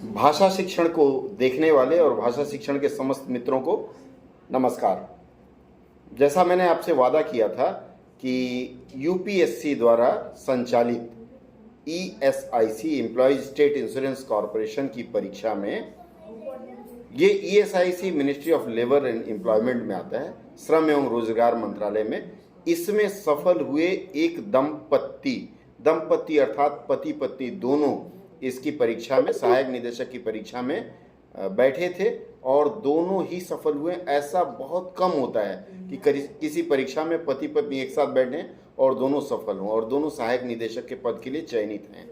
भाषा शिक्षण को देखने वाले और भाषा शिक्षण के समस्त मित्रों को नमस्कार। जैसा मैंने आपसे वादा किया था कि यूपीएससी द्वारा संचालित ESIC employees state insurance corporation की परीक्षा में, ये ESIC ministry of labour and employment में आता है, श्रम एवं रोजगार मंत्रालय में। इसमें सफल हुए एक दंपत्ति अर्थात पति पत्नी दोनों इसकी परीक्षा में, सहायक निदेशक की परीक्षा में बैठे थे और दोनों ही सफल हुए। ऐसा बहुत कम होता है कि किसी परीक्षा में पति पत्नी एक साथ बैठे और दोनों सफल हों और दोनों सहायक निदेशक के पद के लिए चयनित हैं।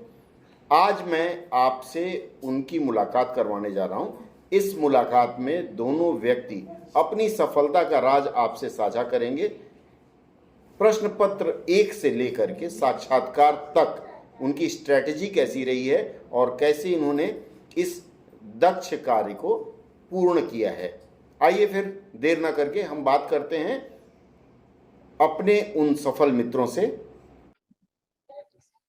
आज मैं आपसे उनकी मुलाकात करवाने जा रहा हूं। इस मुलाकात में दोनों व्यक्ति अपनी सफलता का राज आपसे साझा करेंगे। प्रश्न पत्र 1 से लेकर के साक्षात्कार तक उनकी स्ट्रेटजी कैसी रही है और कैसे इन्होंने इस दक्ष कार्य को पूर्ण किया है। आइए फिर देर ना करके हम बात करते हैं अपने उन सफल मित्रों से।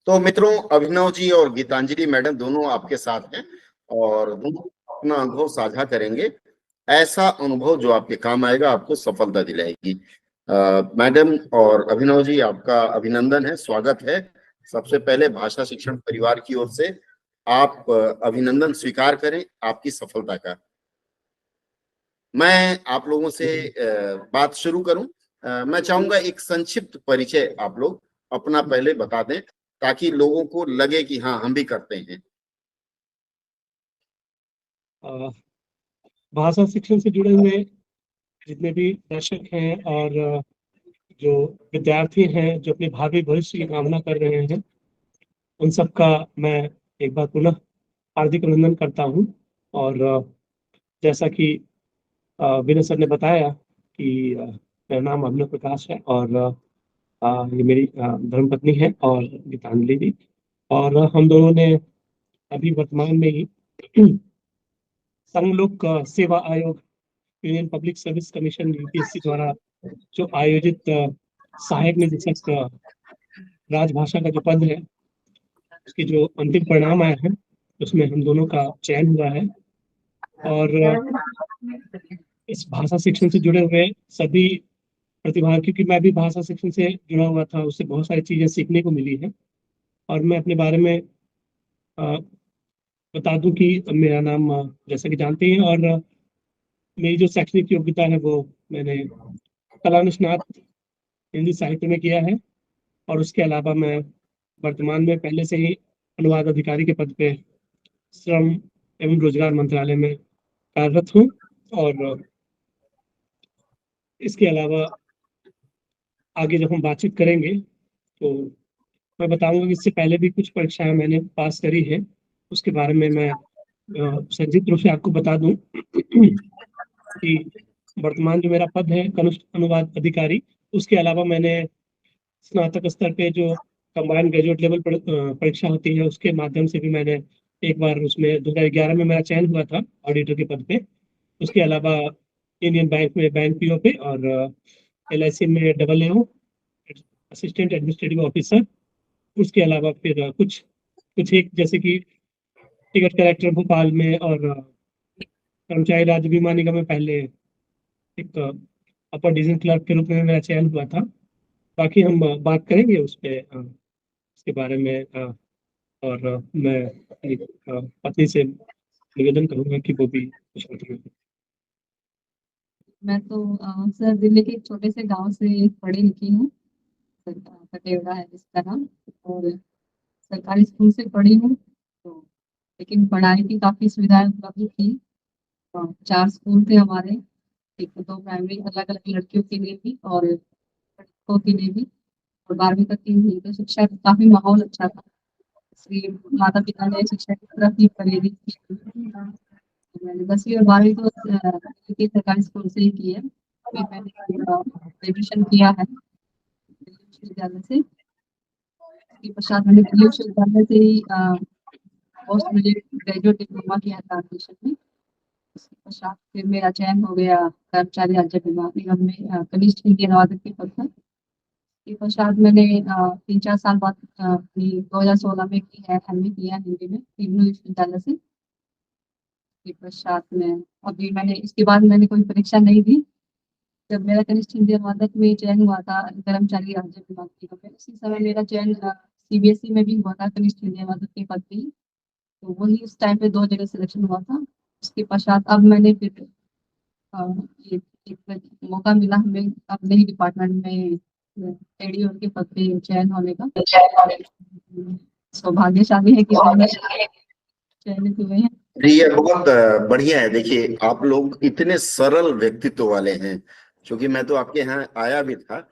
तो मित्रों, अभिनव जी और गीतांजलि मैडम दोनों आपके साथ हैं और दोनों अपना अनुभव साझा करेंगे। ऐसा अनुभव जो आपके काम आएगा, आपको सफलता दिलाएगी। मैडम और अभिनव जी, आपका अभिनंदन है, स्वागत है। सबसे पहले भाषा शिक्षण परिवार की ओर से आप अभिनंदन स्वीकार करें आपकी सफलता का। मैं आप लोगों से बात शुरू करूं। मैं चाहूंगा एक संक्षिप्त परिचय आप लोग अपना पहले बता दें ताकि लोगों को लगे कि हाँ, हम भी करते हैं। भाषा शिक्षण से जुड़े हुए जितने भी दर्शक हैं और जो विद्यार्थी हैं जो अपने भावी भविष्य की कामना कर रहे हैं, उन सबका मैं एक बार पुनः हार्दिक अभिनंदन करता हूं। और जैसा कि विनय सर ने बताया कि मेरा नाम अभिनव प्रकाश है और ये मेरी धर्मपत्नी है और गीतांजलि जी। और हम दोनों ने अभी वर्तमान में ही संघ लोक सेवा आयोग, union public service commission UPSC द्वारा जो आयोजित सहायक निदेशक राजभाषा का जो पद है, उसके जो अंतिम परिणाम आए हैं उसमें हम दोनों का चयन हुआ है। और इस भाषा शिक्षण से जुड़े हुए सभी प्रतिभाग, क्योंकि मैं भी भाषा शिक्षण से जुड़ा हुआ था, उससे बहुत सारी चीजें सीखने को मिली है। और मैं अपने बारे में अ, बता दूं कि मेरा नाम जैसा कि जानते हैं, और मेरी जो शैक्षणिक योग्यता है वो मैंने कलानुस्नात हिंदी साहित्य में किया है। और उसके अलावा मैं वर्तमान में पहले से ही अनुवाद अधिकारी के पद पे श्रम एवं रोजगार मंत्रालय में कार्यरत हूँ। और इसके अलावा आगे जब हम बातचीत करेंगे तो मैं बताऊंगा कि इससे पहले भी कुछ परीक्षाएं मैंने पास करी है, उसके बारे में मैं संक्षिप्त रूप से आपको बता दूं कि वर्तमान जो मेरा पद है कनिष्ठ अनुवाद अधिकारी, उसके अलावा मैंने स्नातक स्तर पे जो कंबाइंड ग्रेजुएट लेवल परीक्षा होती है उसके माध्यम से भी मैंने एक बार उसमें 2011 में मेरा चयन हुआ था ऑडिटर के पद पे। उसके अलावा इंडियन बैंक में बैंक पीओ पे और एलआईसी में डबल एओ असिस्टेंट एडमिनिस्ट्रेटिव ऑफिसर। उसके अलावा फिर कुछ कुछ एक जैसे कि टिकट कलेक्टर भोपाल में और कर्मचारी राज्य बीमा निगम में पहले एक अपर डिवीजन क्लर्क के रूप में मेरा चयन हुआ था। बाकी हम बात करेंगे उस पे उसके बारे में। और मैं अपनी पत्नी से निवेदन करूंगा कि वो भी कुछ बताएं। मैं तो सर दिल्ली के एक छोटे से गांव से पढ़ी लिखी हूँ। कटेवड़ा है जिसका नाम। और सरकारी स्कूल से पढ़ी हूँ, तो लेकिन पढ़ाई की काफ़ी सुविधाएं उपलब्ध थी। 4 स्कूल थे हमारे, एक तो 2 प्राइमरी अलग अलग लड़कियों के लिए भी और लड़कों के लिए भी। और 12वीं तक की थी, तो शिक्षा का काफ़ी माहौल अच्छा था, इसलिए माता पिता ने शिक्षा की तरफ ही प्रेरित किया। तो मैंने 10वीं और 12वीं तो दिल्ली के सरकारी स्कूल से ही की है। अभी मैंने ग्रेजुएशन किया है दिल्ली विश्वविद्यालय से। इसके पश्चात मैंने दिल्ली विश्वविद्यालय से ही पोस्ट ग्रेजुएट डिप्लोमा किया था एडमिशन में। उसके पश्चात फिर मेरा चयन हो गया कर्मचारी राज्य बीमा निगम में कनिष्ठ हिंदी अनुवादक के पद पर। इसके पश्चात मैंने 3-4 साल बाद अपनी 2016 में की है एमए किया हिंदी में तीनों विश्वविद्यालय से। के पश्चात में अभी मैंने इसके बाद मैंने कोई परीक्षा नहीं दी। जब मेरा कनिष्ठ हिंदी अनुवादक में चयन हुआ था कर्मचारी राज्य विभाग निगम में, उसी समय मेरा चयन सीबीएसई में भी हुआ था कनिष्ठ हिंदी अनुवादक के पद पे ही। तो वही उस टाइम पे 2 जगह सिलेक्शन हुआ था। उसके पश्चात अब मैंने फिर ये एक मौका मिला हमें अपने ही डिपार्टमेंट में एडीओ के पद पे चयन होने का। सौभाग्यशाली है कि मैंने चयनित हुए हैं। जी, ये बहुत बढ़िया है। देखिए, आप लोग इतने सरल व्यक्तित्व वाले हैं, क्योंकि मैं तो आपके यहाँ आया भी था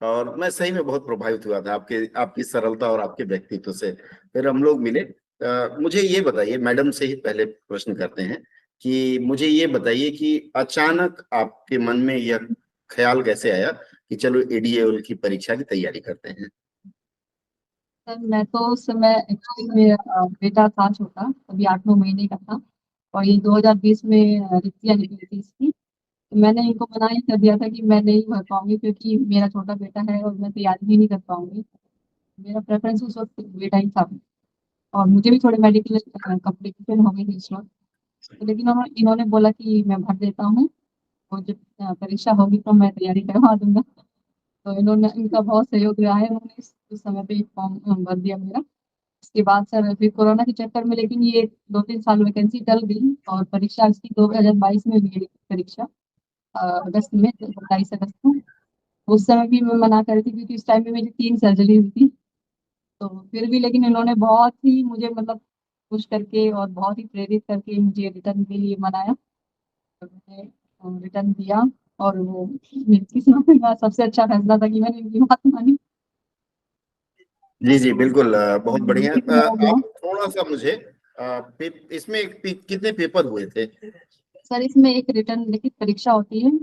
और मैं सही में बहुत प्रभावित हुआ था आपकी सरलता और आपके व्यक्तित्व से। फिर हम लोग मिले। मुझे ये बताइए, मैडम से ही पहले प्रश्न करते हैं कि मुझे ये बताइए कि अचानक आपके मन में यह ख्याल कैसे आया कि चलो एडीएल की परीक्षा की तैयारी करते हैं। सर मैं तो उस समय एक्चुअली मेरा बेटा था छोटा, अभी 8-9 महीने का था और ये 2020 में रिक्तियाँ निकली थी इसकी। तो मैंने इनको मना ही कर दिया था कि मैं नहीं भर पाऊंगी क्योंकि मेरा छोटा बेटा है और मैं तैयारी भी नहीं कर पाऊंगी। मेरा प्रेफरेंस उस वक्त बेटा ही था और मुझे भी थोड़े मेडिकल कॉम्प्लिकेशन हो गई थी उस वक्त। तो लेकिन इन्होंने बोला कि मैं भर देता हूँ और जब परीक्षा होगी तो मैं तैयारी करवा दूंगा। तो इन्होंने इनका बहुत सहयोग रहा है, उन्होंने उस समय पे फॉर्म भर दिया मेरा। उसके बाद सर फिर कोरोना के चक्कर में लेकिन ये 2-3 साल वैकेंसी टल गई और परीक्षा इसकी 2022 में हुई है परीक्षा, अगस्त में, 27 अगस्त को। उस समय भी मैं मना कर रही थी क्योंकि उस टाइम पे मेरी 3 सर्जरी हुई थी। तो फिर भी लेकिन इन्होंने बहुत ही मुझे मतलब पुश करके और बहुत ही प्रेरित करके मुझे रिटर्न के लिए मनाया। तो मैंने रिटर्न दिया और वो मेरी किस्मत का सबसे अच्छा फैसला था कि मैंने इनकी बात मानी। जी जी, बिल्कुल। बहुत बढ़िया। लेकिन हो गया। आप थोड़ा सा मुझे इसमें कितने पेपर हुए थे? सर इसमें एक रिटर्न लिखित परीक्षा होती है।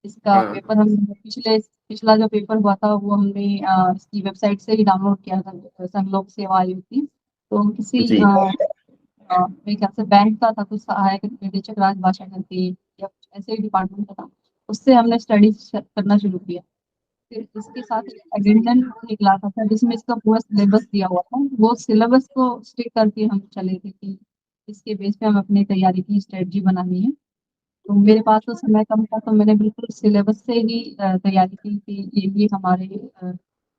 इसका हाँ पेपर हम पिछला जो पेपर हुआ था वो हमने इसकी वेबसाइट से ही डाउनलोड किया था, संघ लोक सेवा आयोग की। तो किसी जी मेरे ख्याल से बैंक का था, कुछ सहायक निदेशक राजभाषा करके या कुछ ऐसे ही डिपार्टमेंट का था। उससे हमने स्टडी करना शुरू किया। फिर इसके साथ एक एडेंडम निकला था जिसमें इसका पूरा सिलेबस दिया हुआ था। वो सिलेबस को स्टिक करके हम चले थे कि इसके बेस पे हम अपनी तैयारी की स्ट्रेटजी बनानी है। तो मेरे पास तो समय कम था तो मैंने बिल्कुल सिलेबस से ही तैयारी की कि ये हमारे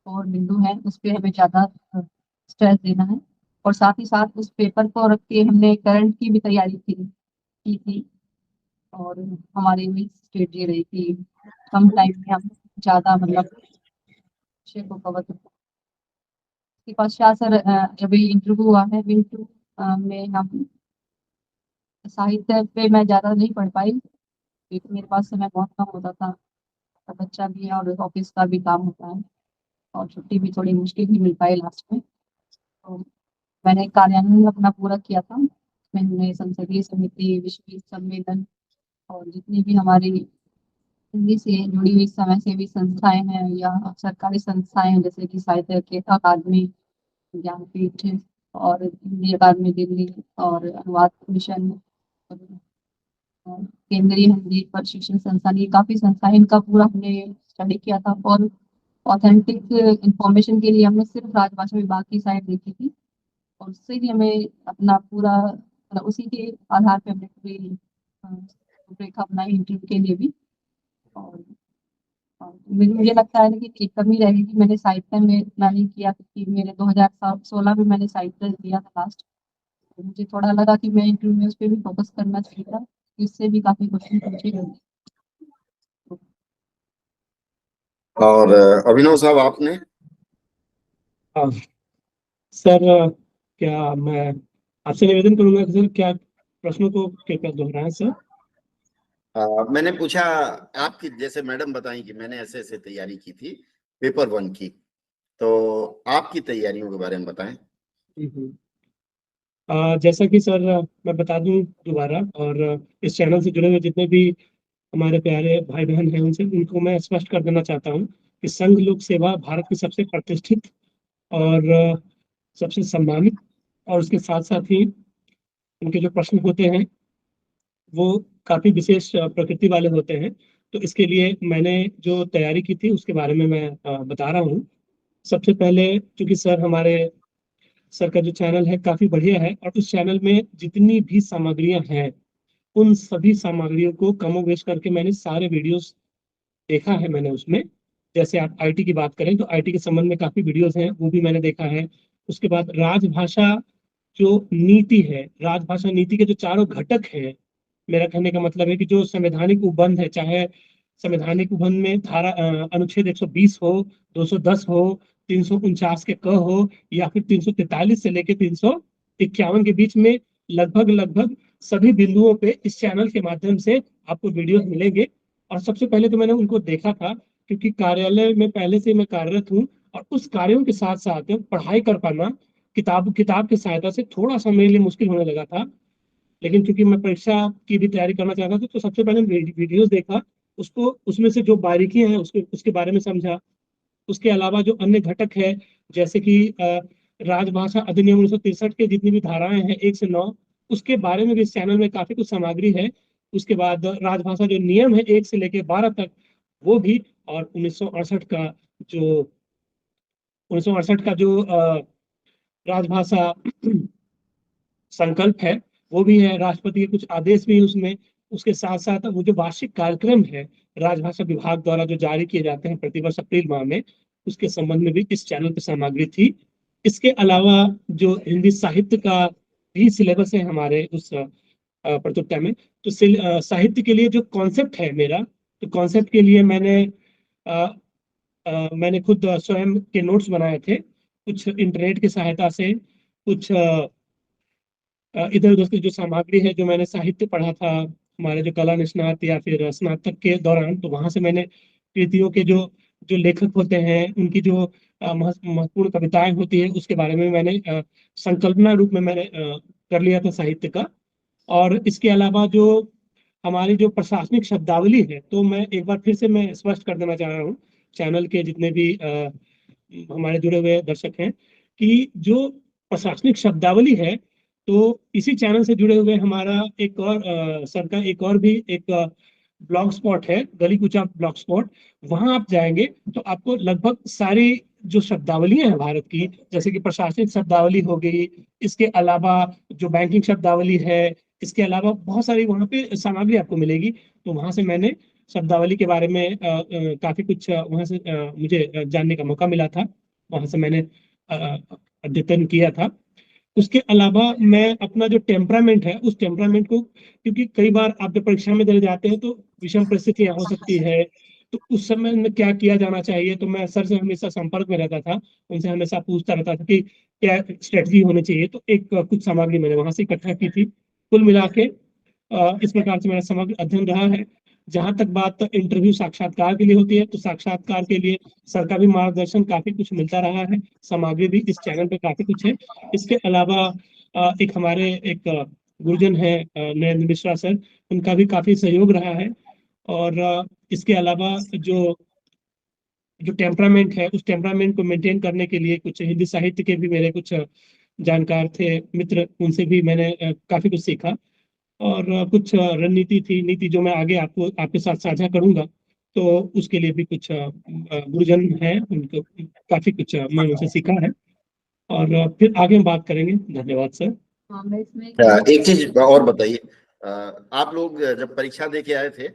और बिंदु हैं, उस पे हमें ज़्यादा स्ट्रेस देना है। और साथ ही साथ उस पेपर को रख के हमने करंट की भी तैयारी की थी। और हमारी भी स्ट्रेटजी रही कि कम टाइम में हम ज़्यादा मतलब विषय को कवर कर पाएं। इसके पश्चात सर अभी इंटरव्यू हुआ है, इंटरव्यू में हम साहित्य पे मैं ज़्यादा नहीं पढ़ पाई क्योंकि मेरे पास समय बहुत कम होता था। बच्चा भी है और ऑफिस का भी काम होता है और छुट्टी भी थोड़ी मुश्किल ही मिल पाई लास्ट में। तो मैंने कार्यान्वयन अपना पूरा किया था। उसमें हमने संसदीय समिति, विश्व सम्मेलन और जितनी भी हमारी हिंदी से जुड़ी हुई समाज सेवी संस्थाएं हैं या सरकारी संस्थाएं हैं जैसे कि साहित्य के अकादमी, ज्ञानपीठ और हिंदी अकादमी दिल्ली और अनुवाद मिशन और केंद्रीय हिंदी प्रशिक्षण संस्थान, ये काफी संस्थाएं, इनका पूरा हमने स्टडी किया था। और ऑथेंटिक इंफॉर्मेशन के लिए हमने सिर्फ राजभाषा विभाग की साइट देखी थी और उससे ही हमें अपना पूरा मतलब उसी के आधार पे हमने पूरी रूपरेखा बनाई इंटरव्यू के लिए भी। और मुझे लगता है ना कि एक कमी रहेगी, मैंने साहित्य में इतना नहीं किया क्योंकि मेरे 2016 में मैंने साहित्य दिया था लास्ट। तो मुझे थोड़ा लगा कि मैं इंटरव्यू में उस पर भी फोकस करना चाहिए था, इससे भी काफी क्वेश्चन पूछे गए। और अभिनव साहब, आपने? हाँ सर, क्या मैं आपसे निवेदन करूंगा कि सर क्या प्रश्नों को कृपया दोहराएं सर। मैंने पूछा, आपकी जैसे मैडम बताई कि मैंने ऐसे ऐसे तैयारी की थी पेपर 1 की, तो आपकी तैयारियों के बारे में बताएं। हम्म। जैसा कि सर मैं बता दूं दोबारा, और इस चैनल से जुड़े हुए जितने भी हमारे प्यारे भाई बहन हैं उनसे उनको मैं स्पष्ट कर देना चाहता हूँ कि संघ लोक सेवा भारत की सबसे प्रतिष्ठित और सबसे सम्मानित, और उसके साथ साथ ही उनके जो प्रश्न होते हैं वो काफी विशेष प्रकृति वाले होते हैं। तो इसके लिए मैंने जो तैयारी की थी उसके बारे में मैं बता रहा हूँ। सबसे पहले, क्योंकि सर हमारे सर का जो चैनल है काफी बढ़िया है और उस चैनल में जितनी भी सामग्रियां हैं उन सभी सामग्रियों को कमोबेश करके मैंने सारे वीडियोस देखा है मैंने उसमें। जैसे आप आईटी की बात करें तो आईटी के संबंध में काफी वीडियोस हैं, वो भी मैंने देखा है। उसके बाद राजभाषा जो नीति है, राजभाषा नीति के जो चारों घटक हैं, मेरा कहने का मतलब है कि जो संवैधानिक उपबंध है, चाहे संवैधानिक उपबंध में धारा अनुच्छेद 120 हो, 210 हो, 349 के क हो, या फिर 343 से लेके 351 के बीच में लगभग लगभग सभी बिंदुओं पे इस चैनल के माध्यम से आपको वीडियोस मिलेंगे। और सबसे पहले तो मैंने उनको देखा था, क्योंकि कार्यालय में पहले से मैं कार्यरत हूँ, और उस कार्यों के साथ साथ पढ़ाई कर पाना किताब किताब की सहायता से थोड़ा सा मेरे लिए मुश्किल होने लगा था। लेकिन चूंकि मैं परीक्षा की भी तैयारी करना चाहता था, तो सबसे पहले वीडियोस देखा, उसको उसमें से जो बारीकियां हैं उसके बारे में समझा। उसके अलावा जो अन्य घटक है, जैसे कि राजभाषा अधिनियम 1963 के जितनी भी धाराएं हैं 1 से 9, उसके बारे में भी इस चैनल में काफी कुछ सामग्री है। उसके बाद राजभाषा जो नियम है 1 से लेकर 12 तक, वो भी। और 1968 का जो राजभाषा संकल्प है, वो भी है। राष्ट्रपति के कुछ आदेश भी है उसमें। उसके साथ साथ वो जो वार्षिक कार्यक्रम है राजभाषा विभाग द्वारा जो जारी किए जाते हैं प्रतिवर्ष अप्रैल माह में, उसके संबंध में भी इस चैनल पर सामग्री थी। इसके अलावा जो हिंदी साहित्य का भी सिलेबस है हमारे उस प्रतियोगिता में, तो साहित्य के लिए जो कॉन्सेप्ट है मेरा, तो कॉन्सेप्ट के लिए मैंने खुद स्वयं के नोट्स बनाए थे, कुछ इंटरनेट की सहायता से, कुछ इधर उधर की जो सामग्री है, जो मैंने साहित्य पढ़ा था हमारे जो कला निष्णात या फिर स्नातक के दौरान, तो वहां से मैंने कृतियों के जो जो लेखक होते हैं, उनकी जो महत्वपूर्ण कविताएं होती है, उसके बारे में मैंने संकल्पना रूप में मैंने कर लिया था साहित्य का। और इसके अलावा जो हमारी जो प्रशासनिक शब्दावली है, तो मैं एक बार फिर से मैं स्पष्ट कर देना चाह रहा हूँ चैनल के जितने भी हमारे जुड़े हुए दर्शक हैं, कि जो प्रशासनिक शब्दावली है, तो इसी चैनल से जुड़े हुए हमारा एक और सर का एक और भी एक ब्लॉग स्पॉट है, गली कुचा ब्लॉग स्पॉट। वहां आप जाएंगे तो आपको लगभग सारी जो शब्दावलियां हैं भारत की, जैसे कि प्रशासनिक शब्दावली हो गई, इसके अलावा जो बैंकिंग शब्दावली है, इसके अलावा बहुत सारी वहाँ पे सामग्री आपको मिलेगी। तो वहां से मैंने शब्दावली के बारे में काफी कुछ वहां से मुझे जानने का मौका मिला था। वहां से मैंने अध्ययन किया था। उसके अलावा मैं अपना जो टेम्परामेंट है, उस टेम्परामेंट को, क्योंकि कई बार आप जब परीक्षा में चले जाते हैं तो विषम परिस्थितियां हो सकती है, तो उस समय में क्या किया जाना चाहिए, तो मैं सर से हमेशा संपर्क में रहता था, उनसे हमेशा पूछता रहता था कि क्या स्ट्रेटजी होनी चाहिए। तो एक कुछ सामग्री मैंने वहां से इकट्ठा की थी। कुल मिला के इस प्रकार से मेरा समग्र अध्ययन रहा है। जहां तक बात इंटरव्यू साक्षात्कार के लिए होती है, तो साक्षात्कार के लिए सर का भी मार्गदर्शन काफी कुछ मिलता रहा है, सामग्री भी इस चैनल पे काफी कुछ है। इसके अलावा एक हमारे एक गुरुजन है नरेंद्र मिश्रा सर, उनका भी काफी सहयोग रहा है। और इसके अलावा जो जो टेम्परामेंट है, उस टेम्परामेंट को मेंटेन करने के लिए कुछ हिंदी साहित्य के भी मेरे कुछ जानकार थे मित्र, उनसे भी मैंने काफी कुछ सीखा। और कुछ रणनीति थी, नीति, जो मैं आगे आपको आपके साथ साझा करूंगा। तो उसके लिए भी कुछ गुरुजन हैं, उनको काफी कुछ मैंने उनसे सीखा है। और फिर आगे हम बात करेंगे। धन्यवाद सर। हाँ, मैं इसमें एक चीज और बताइए, आप लोग जब परीक्षा दे के आए थे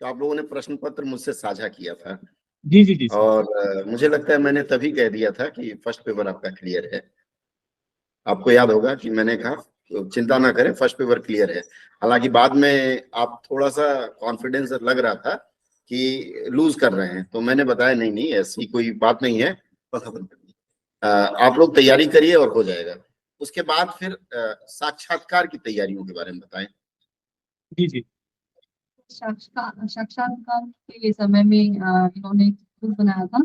तो आप लोगों ने प्रश्न पत्र मुझसे साझा किया था, जी जी जी सर। और मुझे लगता है मैंने तभी कह दिया था कि फर्स्ट पेपर आपका क्लियर है। आपको याद होगा कि मैंने कहा चिंता ना करें, फर्स्ट पेपर क्लियर है। हालांकि बाद में आप थोड़ा सा कॉन्फिडेंस लग रहा था कि लूज कर रहे हैं, तो मैंने बताया नहीं नहीं ऐसी कोई बात नहीं है, आप लोग तैयारी करिए और हो जाएगा। उसके बाद फिर साक्षात्कार की तैयारियों के बारे में बताएं। जी जी साक्षात्कार के समय में इन्होंने एक ग्रुप बनाया था,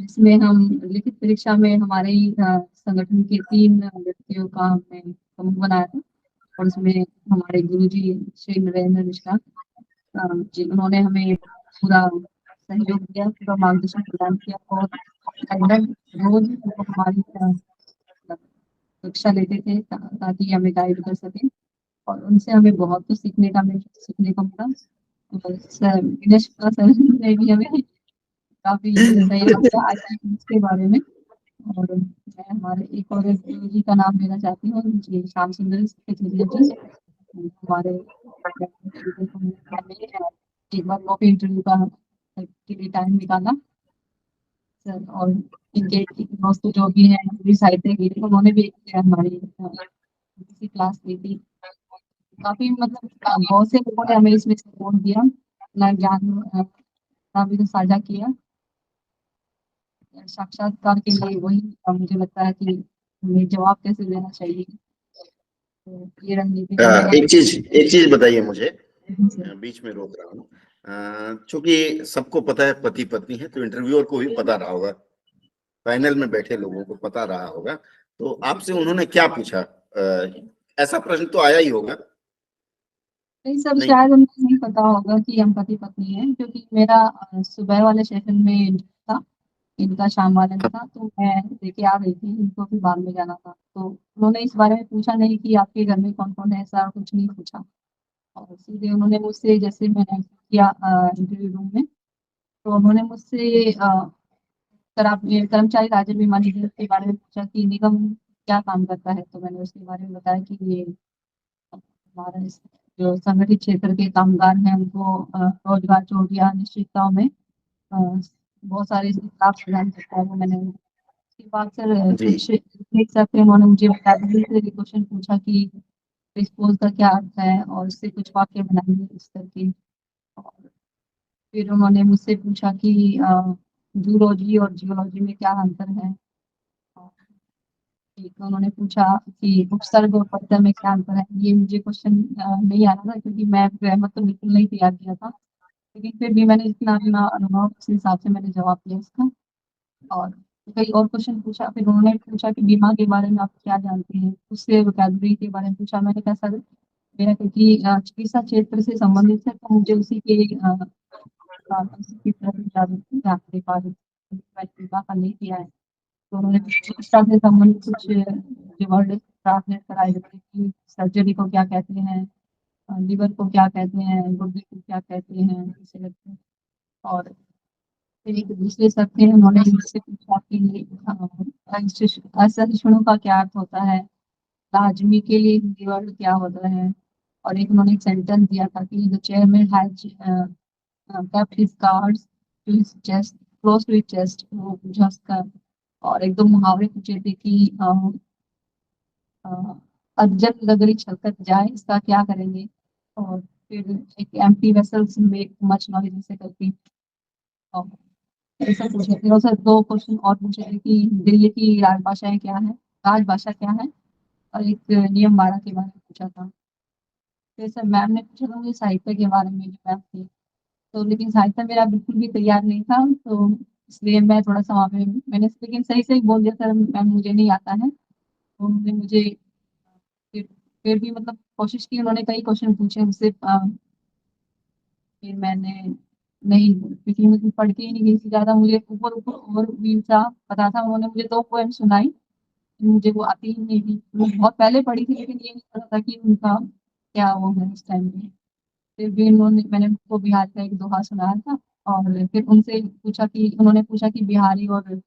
जिसमें हम लिखित परीक्षा में हमारे ही संगठन के 3 व्यक्तियों का हमने समूह बनाया था। और उसमें हमारे गुरुजी श्री नरेंद्र मिश्रा जी, उन्होंने हमें पूरा सहयोग दिया, पूरा मार्गदर्शन प्रदान किया। और लगभग रोज वो हमारी कक्षा लेते थे ताकि हमें गाइड कर सकें। और उनसे हमें बहुत कुछ सीखने को मिला। और सर विनेश शुक्ला सर ने भी हमें काफी सहयोग किया आईटी के बारे में। और मैं हमारे एक और गुरु जी का नाम लेना चाहती हूँ, जी श्याम सुंदर कचेरिया जी, हमारे एक बार मॉक इंटरव्यू का के लिए टाइम निकाला सर, और इनके दोस्त जो भी हैं पूरी साइड से उन्होंने भी हमारी किसी क्लास ली थी। काफी मतलब बहुत से लोगों ने हमें इसमें सपोर्ट दिया, अपना ज्ञान का भी तो साझा किया। साक्षात्कार के लिए वही मुझे लगता है कि हमें जवाब कैसे देना चाहिए, तो ये रणनीति का मैंने एक चीज बताइए मुझे, सर। बीच में रोक रहा हूँ। चूंकि सबको पता है पति पत्नी है, तो इंटरव्यूअर को भी पता रहा होगा, पैनल में बैठे लोगों को पता रहा होगा, तो आपसे उन्होंने क्या पूछा? ऐसा प्रश्न तो आया ही होगा। नहीं सर, नहीं। शायद उनको नहीं पता होगा कि हम पति पत्नी हैं, क्योंकि मेरा सुबह वाले सेशन में था, इनका शाम वाले में था, तो मैं लेके आ गई थी, इनको भी बाद में जाना था, तो उन्होंने इस बारे में पूछा नहीं कि आपके घर में कौन कौन है, ऐसा कुछ नहीं पूछा। और सीधे उन्होंने मुझसे, जैसे मैंने किया इंटरव्यू रूम में, तो उन्होंने मुझसे सर आप ये कर्मचारी राज्य बीमा निगम के बारे में पूछा कि निगम क्या काम करता है, तो मैंने उसके बारे में बताया कि ये हमारा जो संगठित क्षेत्र के कामगार हैं उनको रोजगार चोट या अनिश्चितताओं में बहुत सारे लाभ प्रदान करता है। वो मैंने उसके बाद सर जी। कुछ देख सकते हैं, उन्होंने मुझे वोकैबुलरी से क्वेश्चन पूछा कि डिस्पोज का क्या अर्थ है, और उससे कुछ वाक्य बनाइए इस करके। और फिर उन्होंने मुझसे पूछा कि जूलॉजी और जियोलॉजी में क्या अंतर है। और एक उन्होंने पूछा कि उपसर्ग और प्रत्यय में क्या अंतर है। ये मुझे क्वेश्चन नहीं आ रहा था, क्योंकि मैं ग्रामर तो बिल्कुल नहीं तैयार किया था, लेकिन फिर भी मैंने जितना अपना अनुभव उस हिसाब से मैंने जवाब दिया इसका। और कई और क्वेश्चन पूछा, फिर उन्होंने पूछा कि बीमा के बारे में आप क्या जानते हैं, उससे वोकैबुलरी के बारे में पूछा। मैंने कहा सर मेरा क्योंकि चिकित्सा क्षेत्र से संबंधित है, तो मुझे उसी के उसी की तरफ जानकारी पा रही थी, मैंने बीमा का नहीं किया है। तो उन्होंने चिकित्सा से संबंधित कुछ जो वर्ड ट्रांसलेट कराए, जैसे कि सर्जरी को क्या कहते हैं, लिवर को क्या कहते हैं, गुर्दे को क्या कहते हैं, इसे लगते हैं। और फिर एक दूसरे सर थे, उन्होंने मुझसे पूछा कि असहिष्णु का क्या अर्थ होता है, लाजमी के लिए हिंदी वर्ड क्या होता है। और एक उन्होंने सेंटेंस दिया था कि the chairman has kept his cards to his chest, close to his chest, वो पूछा उसका। और एक दो मुहावरे पूछे थे कि अजब लगरी छलकत जाए, इसका क्या करेंगे। और फिर एक empty vessels make much noise, जैसे करके। और ऐसा पूछे, फिर उससे दो क्वेश्चन और पूछे थे कि दिल्ली की राजभाषाएं क्या है, राजभाषा क्या है। और एक नियम 12 के बारे में पूछा था। फिर सर मैम ने पूछा था मुझे साहित्य के बारे में, जो मैम थी, तो लेकिन साहित्य मेरा बिल्कुल भी तैयार नहीं था, तो इसलिए मैं थोड़ा सा वहाँ पे मैंने लेकिन सही सही बोल दिया सर मैम मुझे नहीं आता है। तो उन्होंने मुझे फिर फिर भी मतलब कोशिश की, उन्होंने कई क्वेश्चन पूछे मुझसे। फिर मैंने नहीं, क्योंकि मुझे पढ़ के ही नहीं गई थी ज़्यादा, मुझे ऊपर ऊपर ओवरव्यू सा पता था। उन्होंने मुझे 2 पोएम सुनाई, मुझे वो आती ही नहीं थी, वो बहुत पहले पढ़ी थी, लेकिन ये नहीं पता था कि उनका क्या वो है उस टाइम पे। फिर भी मैंने उनको बिहार का एक दोहा सुनाया था। और फिर उनसे पूछा कि उन्होंने पूछा कि बिहारी और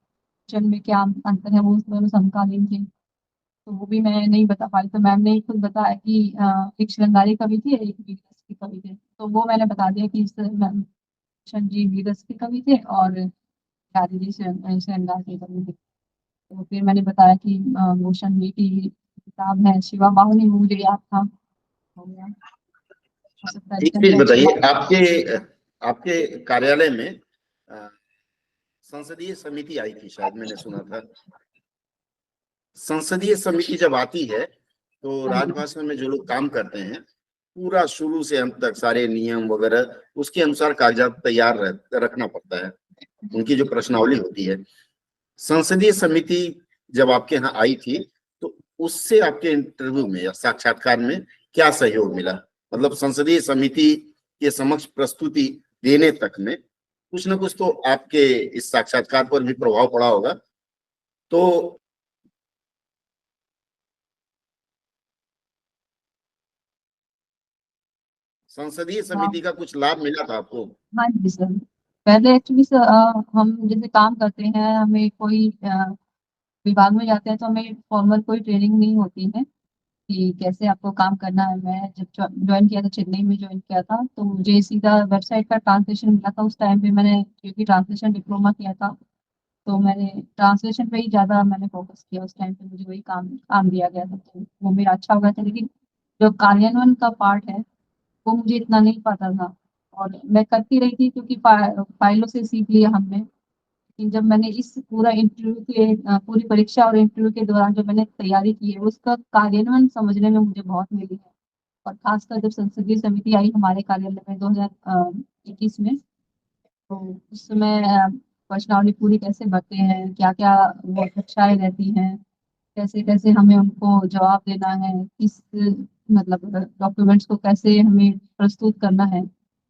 चंद में क्या अंतर है, वो दोनों समकालीन थे, तो वो भी मैं नहीं बता पाई। तो मैम ने खुद बताया कि एक श्रृंगारी कवि थे, एक वीररस के कवि थे, तो वो मैंने बता दिया कि मैम जी वीररस के कवि थे और बिहारी जी श्रृंगार के कवि थे। तो फिर मैंने बताया कि भूषण जी की किताब है शिवा बाहुली, वो मुझे याद था। हो गया, हो सकता है एक इसके चीज अंदर बताइए, शिवा। आपके आपके कार्यालय में अ, संसदीय समिति आई थी, शायद मैंने सुना था। संसदीय समिति जब आती है तो हाँ जी। राजभाषा में जो लोग काम करते हैं, पूरा शुरू से अंत तक सारे नियम वगैरह उसके अनुसार कागजात तैयार रखना पड़ता है, उनकी जो प्रश्नावली होती है। संसदीय समिति जब आपके यहाँ आई थी, तो उससे आपके इंटरव्यू में या साक्षात्कार में क्या सहयोग मिला? मतलब संसदीय समिति के समक्ष प्रस्तुति देने तक में कुछ ना कुछ तो आपके इस साक्षात्कार पर भी प्रभाव पड़ा होगा। तो संसदीय हाँ समिति का कुछ लाभ मिला था आपको? हाँ जी सर, पहले एक्चुअली सर हम जैसे काम करते हैं, हमें कोई विभाग में जाते हैं, तो हमें फॉर्मल कोई ट्रेनिंग नहीं होती है। कि कैसे आपको काम करना है। मैं जब ज्वाइन किया था, चेन्नई में ज्वाइन किया था, तो मुझे सीधा वेबसाइट का ट्रांसलेशन मिला था। उस टाइम पे मैंने क्योंकि ट्रांसलेशन डिप्लोमा किया था, तो मैंने ट्रांसलेशन पे ही ज़्यादा मैंने फोकस किया। उस टाइम पे मुझे वही काम काम दिया गया था, तो वो मेरा अच्छा हो गया था। लेकिन जो कार्यान्वयन का पार्ट है वो मुझे इतना नहीं पता था, और मैं करती रही थी क्योंकि फाइलों से सीख लिया हमने। लेकिन जब मैंने इस पूरा इंटरव्यू के पूरी परीक्षा और इंटरव्यू के दौरान जो मैंने तैयारी की है, उसका कार्यान्वयन समझने में मुझे बहुत मिली है। और खासकर जब संसदीय समिति आई हमारे कार्यालय में 2021 में, तो उस समय प्रश्नावली पूरी कैसे भरते हैं, क्या क्या वो कक्षाएं रहती हैं, कैसे कैसे हमें उनको जवाब देना है, किस मतलब डॉक्यूमेंट्स को कैसे हमें प्रस्तुत करना है,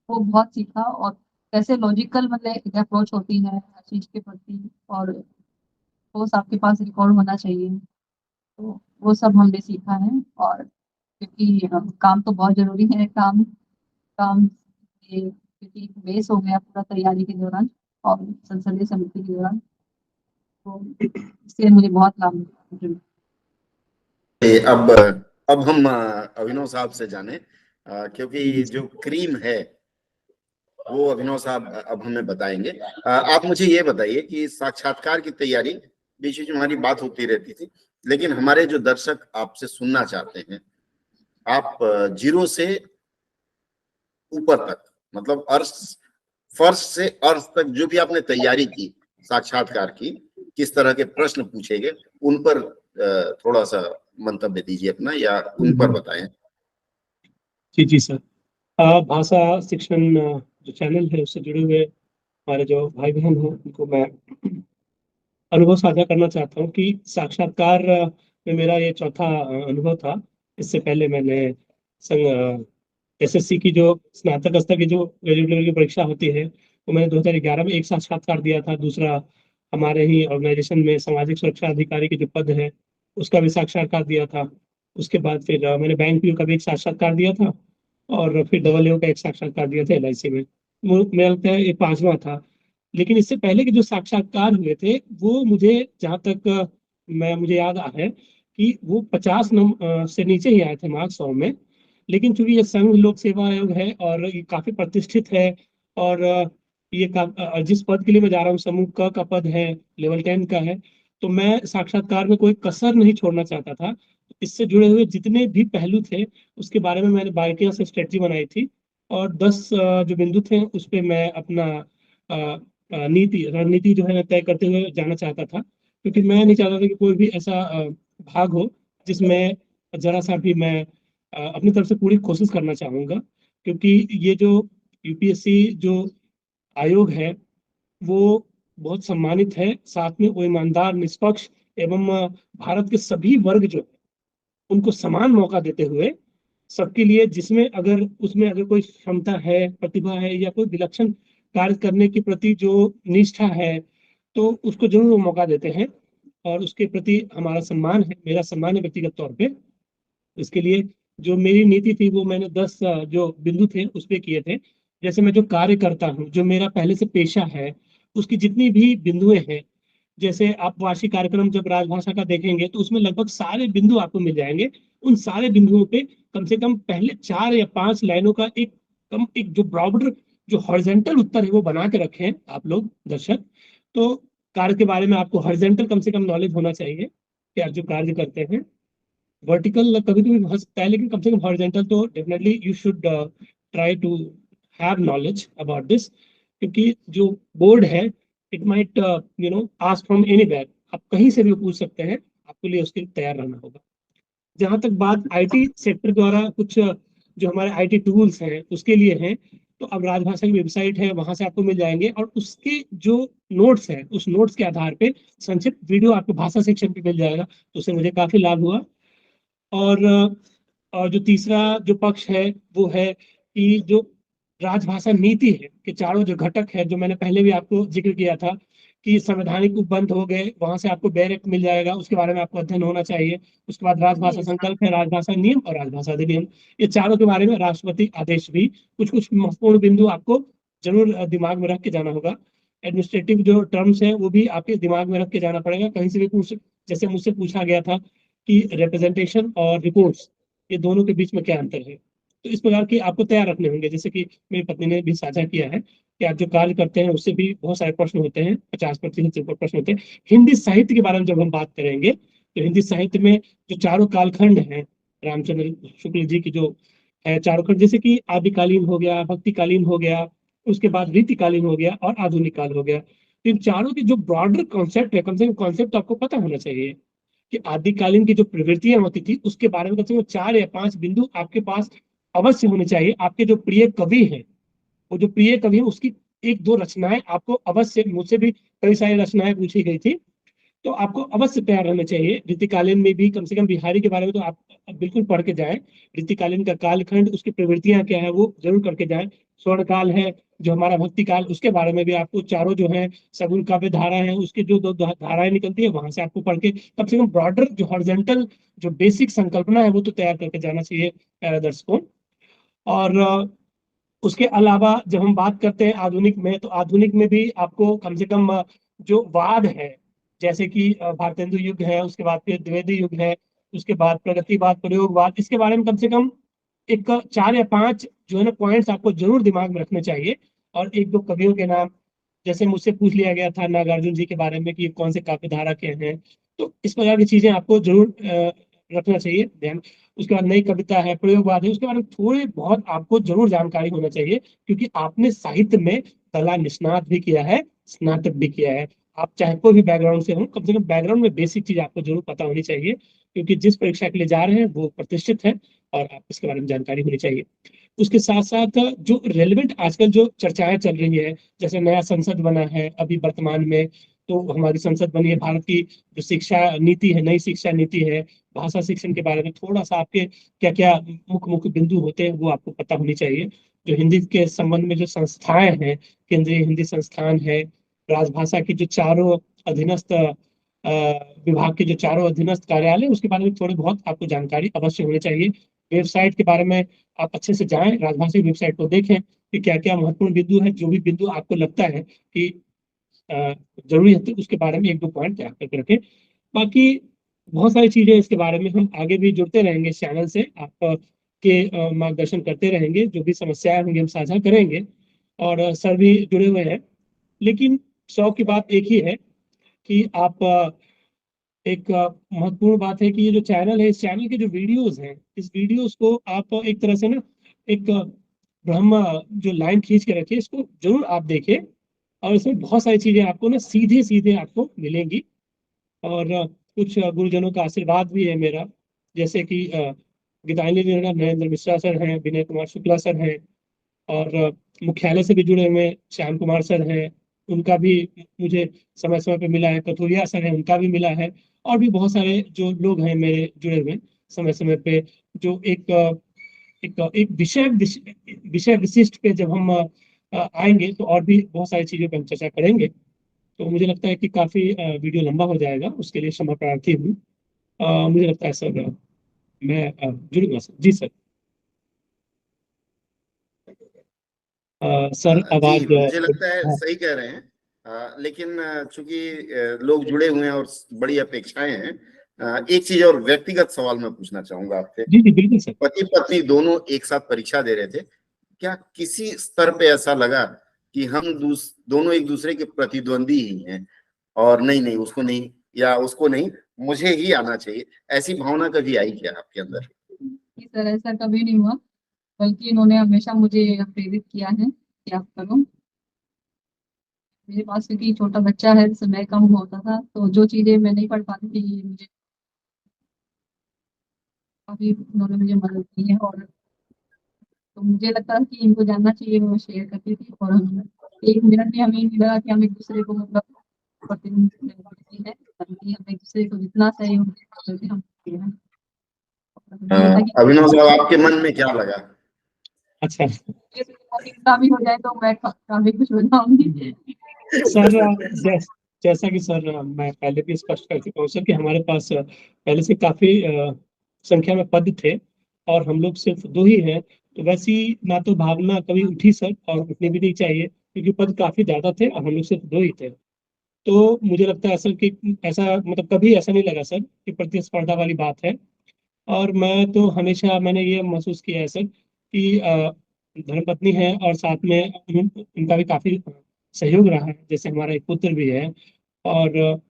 वो बहुत सीखा। और कैसे लॉजिकल मतलब अप्रोच होती है हर चीज के प्रति, और ठोस आपके पास रिकॉर्ड होना चाहिए। तो वो सब हमने सीखा है। और क्योंकि काम तो बहुत जरूरी है, काम काम ये क्योंकि बेस हो गया पूरा तैयारी के दौरान और संसदीय समिति के दौरान, तो इससे मुझे बहुत लाभ मिला। अब हम अभिनव साहब से जाने, क्योंकि जो क्रीम है वो अभिनव साहब अब हमें बताएंगे। आप मुझे ये बताइए कि साक्षात्कार की तैयारी बीच बीच में हमारी बात होती रहती थी, लेकिन हमारे जो दर्शक आपसे सुनना चाहते हैं, आप जीरो से ऊपर तक, मतलब अर्श फर्श से अर्श तक जो भी आपने तैयारी की साक्षात्कार की, किस तरह के प्रश्न पूछे गए, उन पर थोड़ा सा मंतव्य दीजिए अपना, या उन पर बताएं। जी जी सर। भाषा शिक्षण जो चैनल है उससे जुड़े हुए हमारे जो भाई बहन हैं उनको मैं अनुभव साझा करना चाहता हूँ कि साक्षात्कार में मेरा ये चौथा अनुभव था। इससे पहले मैंने संग एसएससी की जो स्नातक स्तर की जो ग्रेजुएट लेवल की परीक्षा होती है, वो मैंने 2011 में एक साक्षात्कार दिया था। दूसरा हमारे ही ऑर्गेनाइजेशन में सामाजिक सुरक्षा अधिकारी के जो पद है उसका भी साक्षात्कार दिया था। उसके बाद फिर मैंने बैंक पीओ का भी एक साक्षात्कार दिया था, और फिर डबल ए का एक साक्षात्कार दिया था एलआईसी में। मेरा लगता है ये पांचवा था। लेकिन इससे पहले के जो साक्षात्कार हुए थे वो मुझे जहाँ तक मुझे याद है कि वो 50 से नीचे ही आए थे मार्क्स 100 में। लेकिन चूंकि ये संघ लोक सेवा आयोग है और ये काफी प्रतिष्ठित है, और जिस पद के लिए मैं जा रहा हूँ समूह क का पद है, लेवल 10 का है, तो मैं साक्षात्कार में कोई कसर नहीं छोड़ना चाहता था। इससे जुड़े हुए जितने भी पहलू थे उसके बारे में मैंने बारीकियों से स्ट्रेटजी बनाई थी, और 10 जो बिंदु थे उस पे मैं अपना नीति रणनीति जो है तय करते हुए जाना चाहता था। क्योंकि मैं नहीं चाहता था कि कोई भी ऐसा भाग हो जिसमें जरा सा भी मैं अपनी तरफ से पूरी कोशिश करना चाहूंगा। क्योंकि ये जो यूपीएससी जो आयोग है वो बहुत सम्मानित है, साथ में वो ईमानदार, निष्पक्ष एवं भारत के सभी वर्ग जो है उनको समान मौका देते हुए सबके लिए, जिसमें अगर उसमें अगर कोई क्षमता है, प्रतिभा है, या कोई विलक्षण कार्य करने के प्रति जो निष्ठा है, तो उसको जरूर वो मौका देते हैं। और उसके प्रति हमारा सम्मान है, मेरा सम्मान है व्यक्तिगत तौर पे। इसके लिए जो मेरी नीति थी वो मैंने 10 जो बिंदु थे उस पे किए थे। जैसे मैं जो कार्य करता हूँ, जो मेरा पहले से पेशा है, उसकी जितनी भी बिंदुएं हैं, जैसे आप वार्षिक कार्यक्रम जब राजभाषा का देखेंगे तो उसमें लगभग सारे बिंदु आपको मिल जाएंगे। उन सारे बिंदुओं पे कम से कम पहले 4 या 5 लाइनों का एक जो ब्रॉड जो हॉरिजेंटल उत्तर है वो बना के रखें आप लोग दर्शक। तो कार्य के बारे में आपको हॉरिजेंटल कम से कम नॉलेज होना चाहिए कि आप जो कार्य करते हैं। वर्टिकल कभी कभी हो सकता है, लेकिन कम से कम हॉरिजेंटल तो definitely you should try to have knowledge about this. क्योंकि जो बोर्ड है it might ask from any bag, आप कहीं से भी पूछ सकते हैं, आपके लिए उसके लिए तैयार रहना होगा। जहां तक बात आईटी सेक्टर द्वारा कुछ जो हमारे आईटी टूल्स हैं उसके लिए हैं, तो अब राजभाषा की वेबसाइट है, वहां से आपको मिल जाएंगे, और उसके जो नोट्स हैं उस नोट्स के आधार पे संक्षिप्त वीडियो आपको भाषा शिक्षण पे मिल जाएगा। तो उससे मुझे काफी लाभ हुआ। और जो तीसरा जो पक्ष है वो है कि जो राजभाषा नीति है कि चारों जो घटक है, जो मैंने पहले भी आपको जिक्र किया था कि संवैधानिक उपबंध हो गए, वहां से आपको बेयर एक्ट मिल जाएगा, उसके बारे में आपको अध्ययन होना चाहिए। उसके बाद राजभाषा संकल्प है, राजभाषा नियम और राजभाषा अधिनियम। ये चारों के बारे में राष्ट्रपति आदेश भी, कुछ कुछ महत्वपूर्ण बिंदु आपको जरूर दिमाग में रख के जाना होगा। एडमिनिस्ट्रेटिव जो टर्म्स है वो भी आपके दिमाग में रख के जाना पड़ेगा, कहीं से भी पूछ, जैसे मुझसे पूछा गया था कि रिप्रेजेंटेशन और रिपोर्ट्स, ये दोनों के बीच में क्या अंतर है। तो इस प्रकार के आपको तैयार रखने होंगे। जैसे कि मेरी पत्नी ने भी साझा किया है कि आप जो कार्य करते हैं उससे भी बहुत सारे प्रश्न होते हैं, 50% से ऊपर प्रश्न होते हैं। हिंदी साहित्य के बारे में जब हम बात करेंगे तो हिंदी साहित्य में जो चारों कालखंड हैं रामचंद्र शुक्ल जी की जो है चारों खंड, जैसे कि आदिकालीन हो गया, भक्तिकालीन हो गया, उसके बाद रीतिकालीन हो गया और आधुनिक काल हो गया। तो इन चारों के जो ब्रॉडर कॉन्सेप्ट है, कम से कम कॉन्सेप्ट आपको पता होना चाहिए कि आदिकालीन की जो प्रवृत्तियां होती थी उसके बारे में कम से कम 4 या 5 बिंदु आपके पास अवश्य होने चाहिए। आपके जो प्रिय कवि हैं, वो जो प्रिय कवि है उसकी 1-2 रचनाएं आपको अवश्य, मुझसे भी कई सारी रचनाएं पूछी गई थी, तो आपको अवश्य तैयार रहना चाहिए। ऋतुकालीन में भी कम से कम बिहारी के बारे में तो आप बिल्कुल पढ़ के जाएं। ऋतुकालीन का कालखंड, उसकी प्रवृत्तियां क्या है वो जरूर करके जाएं। स्वर्ण काल है जो हमारा भक्ति काल, उसके बारे में भी आपको चारों जो है सगुन काव्य धारा है उसके जो दो धाराएं निकलती है वहां से आपको पढ़ के कम से कम ब्रॉडर जो हॉरिजॉन्टल जो बेसिक संकल्पना है वो तो तैयार करके जाना चाहिए दर्शकों। और उसके अलावा जब हम बात करते हैं आधुनिक में, तो आधुनिक में भी आपको कम से कम जो वाद है, जैसे कि भारतेंदु युग है, उसके बाद फिर द्विवेदी युग है, उसके बाद प्रगतिवाद, प्रयोगवाद, इसके बारे में कम से कम एक 4 या 5 जो है ना पॉइंट्स आपको जरूर दिमाग में रखने चाहिए। और 1-2 कवियों के नाम, जैसे मुझसे पूछ लिया गया था नागार्जुन जी के बारे में कि ये कौन से काव्य धारा के हैं, तो इस प्रकार की चीजें आपको जरूर रखना चाहिए ध्यान। उसके बाद नई कविता है, प्रयोगवाद है, उसके बारे में थोड़ी बहुत आपको जरूर जानकारी होना चाहिए, क्योंकि आपने साहित्य में कला निष्णात भी किया है, स्नातक भी किया है। आप चाहे कोई भी बैकग्राउंड से हो, कम से कम बैकग्राउंड में बेसिक चीज आपको जरूर पता होनी चाहिए, क्योंकि जिस परीक्षा के लिए जा रहे हैं वो प्रतिष्ठित है और आप इसके बारे में जानकारी होनी चाहिए। उसके साथ साथ जो रेलिवेंट आजकल जो चर्चाएं चल रही है, जैसे नया संसद बना है अभी वर्तमान में, तो हमारी संसद बनी है, भारत की जो शिक्षा नीति है, नई शिक्षा नीति है, भाषा शिक्षण के बारे में थोड़ा सा आपके क्या क्या मुख्य मुख्य बिंदु होते हैं वो आपको पता होनी चाहिए। जो हिंदी के संबंध में जो संस्थाएं हैं, केंद्रीय हिंदी संस्थान है, राजभाषा की जो चारों अधीनस्थ विभाग के जो चारों अधीनस्थ कार्यालय, उसके बारे में थोड़ी बहुत आपको जानकारी अवश्य होनी चाहिए। वेबसाइट के बारे में आप अच्छे से जाएं, राजभाषा वेबसाइट को देखें कि क्या क्या महत्वपूर्ण बिंदु है, जो भी बिंदु आपको लगता है कि जरूरी है, तो उसके बारे में 1-2 पॉइंट तैयार करके रखें। बाकी बहुत सारी चीजें इसके बारे में हम आगे भी जुड़ते रहेंगे, इस चैनल से आप के मार्गदर्शन करते रहेंगे, जो भी समस्याएं होंगी हम साझा करेंगे। और सर भी जुड़े हुए हैं, लेकिन शौक की बात एक ही है कि आप एक महत्वपूर्ण बात है कि ये जो चैनल है, इस चैनल के जो वीडियोस हैं, इस वीडियोस को आप एक तरह से ना एक ब्रह्म जो लाइन खींच के रखिए, इसको जरूर आप देखें। और इसमें बहुत सारी चीजें आपको ना सीधे सीधे आपको मिलेंगी। और कुछ गुरुजनों का आशीर्वाद भी है मेरा, जैसे कि गीतांजलि निर्णय नरेंद्र मिश्रा सर हैं, विनय कुमार शुक्ला सर हैं, और मुख्यालय से भी जुड़े हुए श्याम कुमार सर हैं, उनका भी मुझे समय समय पे मिला है, कथुरिया सर है उनका भी मिला है, और भी बहुत सारे जो लोग हैं मेरे जुड़े हुए समय समय पे, जो एक विषय विशिष्ट पे जब हम आएंगे तो और भी बहुत सारी चीजों पे हम चर्चा करेंगे। तो मुझे लगता है कि काफी वीडियो लंबा हो जाएगा, उसके लिए क्षमा प्रार्थी हूँ। मुझे लगता है सर मैं जुड़ूंगा सर। जी सर। सर जी, आवाज मुझे लगता है हाँ। सही कह रहे हैं। लेकिन चूंकि लोग जुड़े हुए हैं और बड़ी अपेक्षाएं हैं, एक चीज और व्यक्तिगत सवाल मैं पूछना चाहूंगा आपसे। जी जी बिल्कुल सर। पति पत्नी दोनों एक साथ परीक्षा दे रहे थे, क्या किसी स्तर पे ऐसा लगा कि हम दोनों एक दूसरे के प्रतिद्वंदी ही हैं, और नहीं नहीं उसको नहीं या उसको नहीं, मुझे ही आना चाहिए, ऐसी भावना कभी आई क्या आपके अंदर? कि सर ऐसा कभी नहीं हुआ, बल्कि इन्होंने हमेशा मुझे प्रेरित किया है कि आप करो। मेरे पास क्योंकि छोटा बच्चा है, समय कम होता था, तो जो चीजें मैं नहीं पढ़ पाती थी, मुझे काफी उन्होंने मुझे मदद की है। और तो मुझे लगता है कि इनको जानना चाहिए, वो शेयर करती थी, और हम 1 मिनट भी हमें नहीं लगा कि हम एक दूसरे को मतलब प्रतिनिधि है, बल्कि हम एक दूसरे को जितना सहयोग दे सकते हम देते हैं। और मुझे लगता है कि अभिनव साहब, आपके मन में क्या लगा? अच्छा ये चिंता भी हो जाए तो मैं काफी खुश हो जाऊंगी। सर, जैसा कि सर मैं पहले भी स्पष्ट कर चुका हूँ सर कि हमारे पास पहले से काफी संख्या में पद थे, और हम लोग सिर्फ 2 ही हैं। तो वैसी ना तो भावना कभी उठी सर, और उठनी भी नहीं चाहिए, क्योंकि पद काफी ज्यादा थे और हम लोग सिर्फ 2 ही थे। तो मुझे लगता है सर कि ऐसा मतलब कभी ऐसा नहीं लगा सर कि प्रतिस्पर्धा वाली बात है। और मैं तो हमेशा मैंने ये महसूस किया है सर कि धर्मपत्नी है और साथ में उनका भी काफी सहयोग रहा है, जैसे हमारा एक पुत्र भी है। और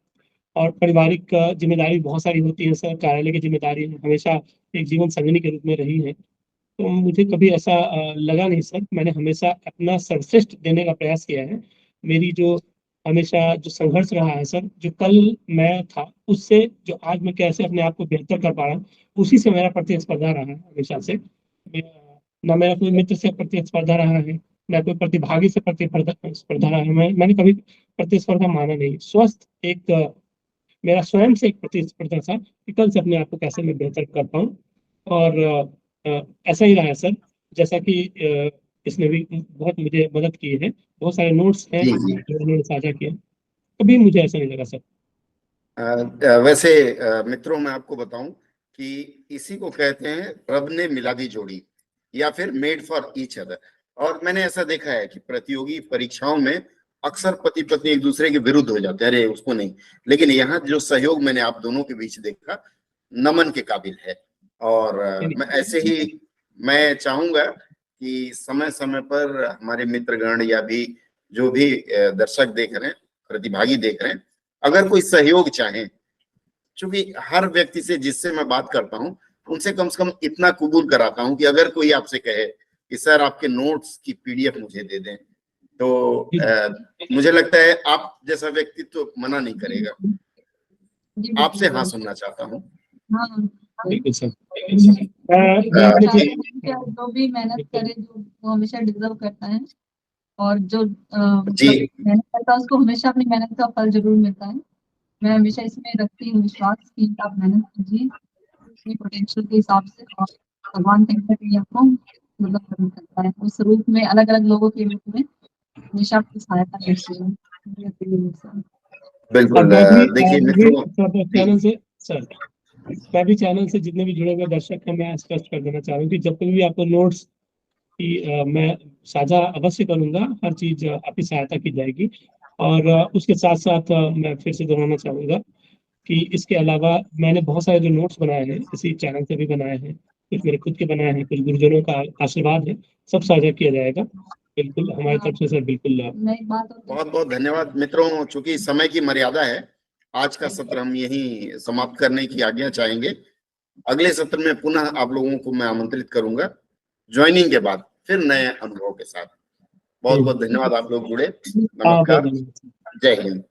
और पारिवारिक जिम्मेदारी बहुत सारी होती है सर, कार्यालय की जिम्मेदारी हमेशा एक जीवन संगिनी के रूप में रही है। तो मुझे कभी ऐसा लगा नहीं सर, मैंने हमेशा अपना सर्वश्रेष्ठ देने का प्रयास किया है। मेरी जो हमेशा जो संघर्ष रहा है सर, जो कल मैं था उससे जो आज मैं कैसे अपने आप को बेहतर कर पा रहा हूँ, उसी से मेरा प्रतिस्पर्धा रहा है हमेशा से। ना मेरा कोई मित्र से प्रतिस्पर्धा रहा है, ना कोई प्रतिभागी से प्रतिस्पर्धा स्पर्धा रहा है। मैंने कभी प्रतिस्पर्धा माना नहीं। स्वस्थ एक मेरा स्वयं से एक प्रतिस्पर्धा था कि कल से अपने आप को कैसे मैं बेहतर कर पाऊँ। और ऐसा ही रहा है सर, जैसा कि इसने भी बहुत मुझे मदद की है। बहुत सारे नोट्स हैं जी जी। जो उन्होंने साझा किए, कभी मुझे ऐसा नहीं लगा सर। वैसे मित्रों, मैं आपको बताऊं कि इसी को कहते हैं रब ने मिला दी जोड़ी, या फिर मेड फॉर ईच अदर। और मैंने ऐसा देखा है कि प्रतियोगी परीक्षाओं में अक्सर पति पत्नी एक दूसरे के विरुद्ध हो जाते हैं, अरे उसको नहीं। लेकिन यहाँ जो सहयोग मैंने आप दोनों के बीच देखा, नमन के काबिल है। और मैं ऐसे ही मैं चाहूंगा कि समय समय पर हमारे मित्रगण या भी जो भी दर्शक देख रहे हैं, प्रतिभागी देख रहे हैं, अगर कोई सहयोग चाहे, क्योंकि हर व्यक्ति से जिससे मैं बात करता हूं उनसे कम से कम इतना कबूल कराता हूं कि अगर कोई आपसे कहे कि सर आपके नोट्स की पीडीएफ मुझे दे दें, तो मुझे लगता है आप जैसा व्यक्ति तो मना नहीं करेगा। जी आपसे हाँ बिल्कुल। सुनना चाहता हूँ। हाँ बिल्कुल सर, बिल्कुल सर। मैं अपने चाहते हैं कि जो भी मेहनत करे जो वो हमेशा डिजर्व करता है, और जो जी मतलब मेहनत करता है उसको हमेशा अपनी मेहनत का फल जरूर मिलता है। मैं हमेशा इसमें रखती हूँ विश्वास कि आप मेहनत कीजिए अपनी पोटेंशियल के हिसाब से, और भगवान कहीं ना कहीं आपको मतलब मदद करता है उस रूप में, अलग अलग लोगों के रूप में हमेशा आपकी सहायता करती है। और बिल्कुल। मैं भी देखिए मैं भी मित्रों, सर जी चैनल से सर, मैं भी चैनल से जितने भी जुड़े हुए दर्शक हैं, मैं स्पष्ट कर देना चाह रहा हूँ कि जब कभी भी आपको नोट्स की मैं साझा अवश्य करूंगा, हर चीज आपकी सहायता की जाएगी। और उसके साथ साथ मैं फिर से दोहराना चाहूंगा कि इसके अलावा मैंने बहुत सारे जो नोट्स बनाए हैं इसी चैनल से भी बनाए हैं, कुछ मेरे खुद के बनाए हैं, कुछ गुरुजनों का आशीर्वाद है, सब साझा किया जाएगा बिल्कुल हमारी तरफ से सर। बिल्कुल मैं एक बात और बहुत बहुत धन्यवाद मित्रों। चूंकि समय की मर्यादा है, आज का सत्र हम यहीं समाप्त करने की आज्ञा चाहेंगे। अगले सत्र में पुनः आप लोगों को मैं आमंत्रित करूंगा ज्वाइनिंग के बाद, फिर नए अनुभव के साथ। बहुत बहुत धन्यवाद, आप लोग जुड़े। बहुत नमस्कार, धन्यवाद। जय हिंद।